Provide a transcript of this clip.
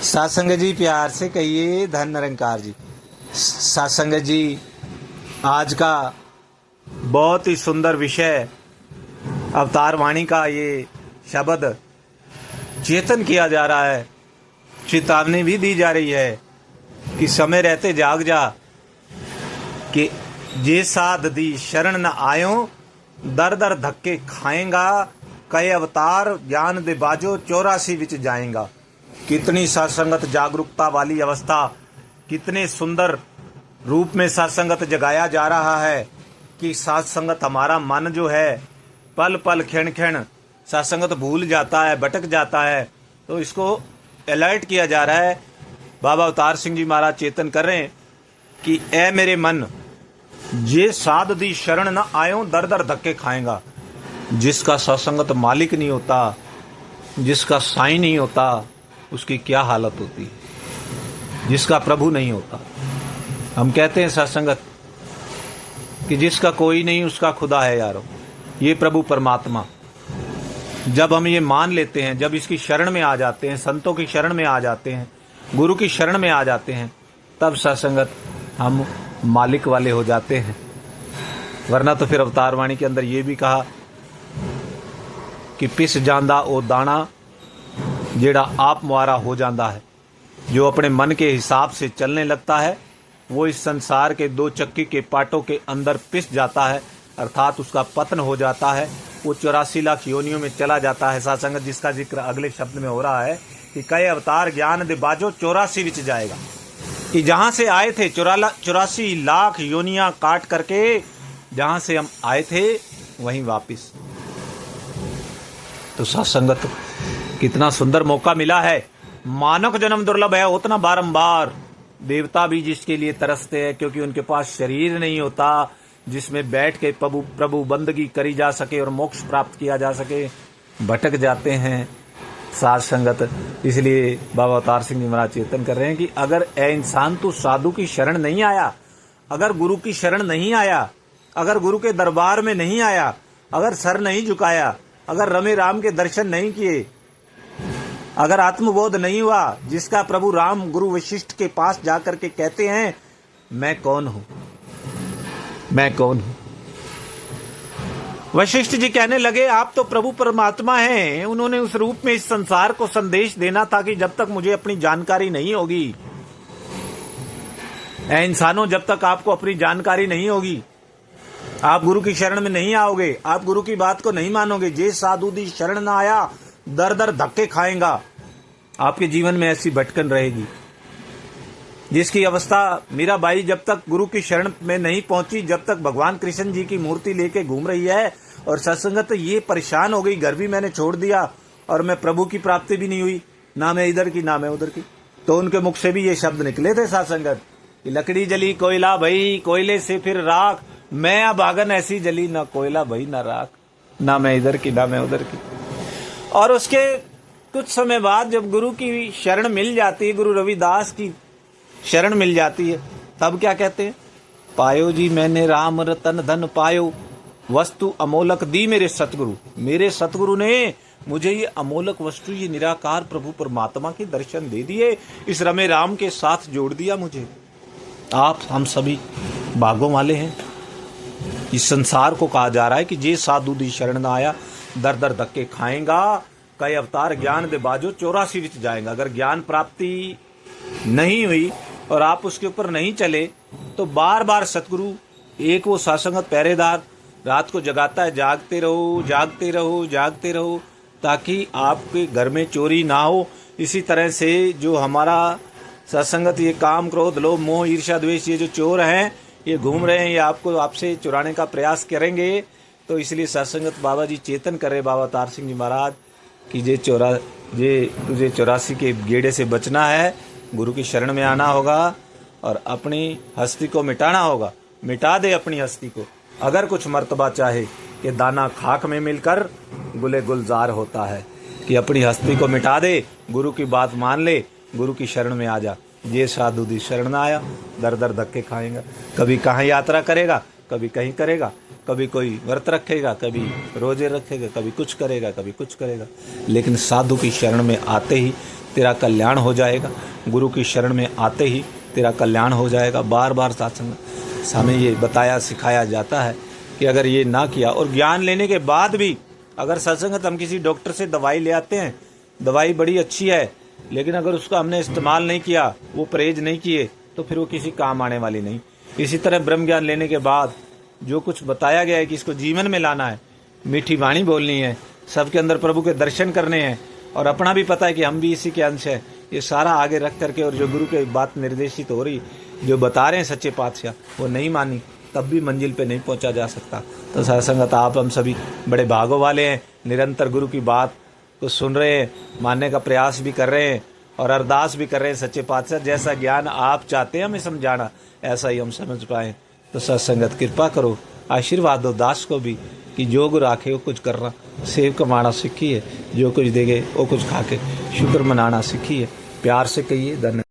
सासंगत जी प्यार से कहिए धन निरंकार जी। सासंगत जी आज का बहुत ही सुंदर विषय अवतार वाणी का ये शब्द चेतन किया जा रहा है, चेतावनी भी दी जा रही है कि समय रहते जाग जा कि जे साध दी शरण न आयो दर दर धक्के खाएगा कई अवतार ज्ञान दे बाजो 84 विच जाएगा। कितनी सत्संगत जागरूकता वाली अवस्था, कितने सुंदर रूप में सत्संगत जगाया जा रहा है कि सत्संगत हमारा मन जो है पल पल क्षण क्षण सत्संगत भूल जाता है, भटक जाता है, तो इसको अलर्ट किया जा रहा है। बाबा अवतार सिंह जी महाराज चेतन कर रहे हैं कि ए मेरे मन जे साध दी शरण न आयो दर दर धक्के खाएगा। जिसका सत्संगत मालिक नहीं होता, जिसका साईं नहीं होता, उसकी क्या हालत होती है। जिसका प्रभु नहीं होता, हम कहते हैं सत्संगत कि जिसका कोई नहीं उसका खुदा है यारो, ये प्रभु परमात्मा। जब हम ये मान लेते हैं, जब इसकी शरण में आ जाते हैं, संतों की शरण में आ जाते हैं, गुरु की शरण में आ जाते हैं, तब सत्संगत हम मालिक वाले हो जाते हैं। वरना तो फिर अवतार वाणी के अंदर ये भी कहा कि पिस जांदा ओ दाना जेड़ा आप मुआरा हो जाता है। जो अपने मन के हिसाब से चलने लगता है वो इस संसार के दो चक्की के पाटों के अंदर पिस जाता है, अर्थात उसका पतन हो जाता है। वो 84 लाख योनियों में चला जाता है। सासंगत जिसका जिक्र अगले शब्द में हो रहा है कि कई अवतार ज्ञान दे बाजो 84 विच जाएगा, कि जहां से आए थे 84 लाख योनियां काट करके जहां से हम आए थे वहीं वापिस। तो सत्संगत कितना सुंदर मौका मिला है। मानव जन्म दुर्लभ है, उतना बारंबार देवता भी जिसके लिए तरसते हैं, क्योंकि उनके पास शरीर नहीं होता जिसमें बैठ के प्रभु बंदगी करी जा सके और मोक्ष प्राप्त किया जा सके, भटक जाते हैं साध संगत। इसलिए बाबा अवतार सिंह जी महाराज चेतन कर रहे हैं कि अगर ए इंसान तू साधु की शरण नहीं आया, अगर गुरु की शरण नहीं आया, अगर गुरु के दरबार में नहीं आया, अगर सर नहीं झुकाया, अगर रमे राम के दर्शन नहीं किए, अगर आत्मबोध नहीं हुआ, जिसका प्रभु राम गुरु वशिष्ठ के पास जाकर के कहते हैं मैं कौन हूं, मैं कौन हूं। वशिष्ठ जी कहने लगे आप तो प्रभु परमात्मा हैं। उन्होंने उस रूप में इस संसार को संदेश देना था कि जब तक मुझे अपनी जानकारी नहीं होगी, ऐ इंसानों, जब तक आपको अपनी जानकारी नहीं होगी, आप गुरु की शरण में नहीं आओगे, आप गुरु की बात को नहीं मानोगे, जे साधु दी शरण ना आया दर दर धक्के खाएगा, आपके जीवन में ऐसी भटकन रहेगी। जिसकी अवस्था मीराबाई जब तक गुरु की शरण में नहीं पहुंची, जब तक भगवान कृष्ण जी की मूर्ति लेके घूम रही है और सत्संगत ये परेशान हो गई, घर भी मैंने छोड़ दिया और मैं प्रभु की प्राप्ति भी नहीं हुई, ना मैं इधर की ना मैं उधर की। तो उनके मुख से भी ये शब्द निकले थे सत्संगत कि लकड़ी जली कोयला भई, कोयले से फिर राख, मैं अभागन ऐसी जली, ना कोयला भई ना राख, ना मैं इधर की ना मैं उधर की। और उसके कुछ समय बाद जब गुरु की शरण मिल जाती है, गुरु रविदास की शरण मिल जाती है, तब क्या कहते हैं, पायो जी मैंने राम रतन धन पायो, वस्तु अमोलक दी मेरे सतगुरु। मेरे सतगुरु ने मुझे ये अमोलक वस्तु, ये निराकार प्रभु परमात्मा के दर्शन दे दिए, इस रमे राम के साथ जोड़ दिया मुझे। आप हम सभी भागों वाले हैं। इस संसार को कहा जा रहा है कि जे साधु दी शरण न आया दर दर धक्के खाएगा, कई अवतार ज्ञान दे बाजो 84 विच जाएगा। अगर ज्ञान प्राप्ति नहीं हुई और आप उसके ऊपर नहीं चले तो बार बार सतगुरु, एक वो सत्संगत पहरेदार रात को जगाता है, जागते रहो जागते रहो जागते रहो, ताकि आपके घर में चोरी ना हो। इसी तरह से जो हमारा सत्संगत ये काम क्रोध लोभ मोह ईर्ष्या द्वेष, ये जो चोर हैं ये घूम रहे हैं, ये आपको आपसे चुराने का प्रयास करेंगे। तो इसलिए सत्संगत बाबा जी चेतन कर रहे, बाबा अवतार सिंह जी महाराज कि तुझे 84 के गेड़े से बचना है, गुरु की शरण में आना होगा और अपनी हस्ती को मिटाना होगा। मिटा दे अपनी हस्ती को। अगर कुछ मर्तबा चाहे कि दाना खाक में मिलकर गुले गुलजार होता है, कि अपनी हस्ती को मिटा दे, गुरु की बात मान ले, गुरु की शरण में आ जा। ये साधु दी शरण ना आया दर दर धक्के खाएगा। कभी कहाँ यात्रा करेगा, कभी कहीं करेगा, कभी कोई व्रत रखेगा, कभी रोजे रखेगा, कभी कुछ करेगा, कभी कुछ करेगा, लेकिन साधु की शरण में आते ही तेरा कल्याण हो जाएगा। गुरु की शरण में आते ही तेरा कल्याण हो जाएगा। बार बार सत्संग हमें ये बताया सिखाया जाता है कि अगर ये ना किया, और ज्ञान लेने के बाद भी अगर सत्संगत हम किसी डॉक्टर से दवाई ले आते हैं, दवाई बड़ी अच्छी है, लेकिन अगर उसका हमने इस्तेमाल नहीं किया, वो परहेज नहीं किए, तो फिर वो किसी काम आने वाली नहीं। इसी तरह ब्रह्म ज्ञान लेने के बाद जो कुछ बताया गया है कि इसको जीवन में लाना है, मीठी वाणी बोलनी है, सबके अंदर प्रभु के दर्शन करने हैं, और अपना भी पता है कि हम भी इसी के अंश है, ये सारा आगे रख करके, और जो गुरु की बात निर्देशित हो रही, जो बता रहे हैं सच्चे पातशाह, वो नहीं मानी, तब भी मंजिल पे नहीं पहुंचा जा सकता। तो सत्संगत आप हम सभी बड़े भागों वाले हैं, निरंतर गुरु की बात को सुन रहे हैं, मानने का प्रयास भी कर रहे हैं, और अरदास भी कर रहे हैं सच्चे पातशाह जैसा ज्ञान आप चाहते हैं हमें समझाना, ऐसा ही हम समझ पाएँ। तो सत्संगत कृपा करो, आशीर्वाद दो दास को भी कि जो गुरु आखे वो कुछ करना, सेव कमाना सीखिए, जो कुछ देगे वो कुछ खा के शुक्र मनाना सीखिए। प्यार से कहिए धन्यवाद।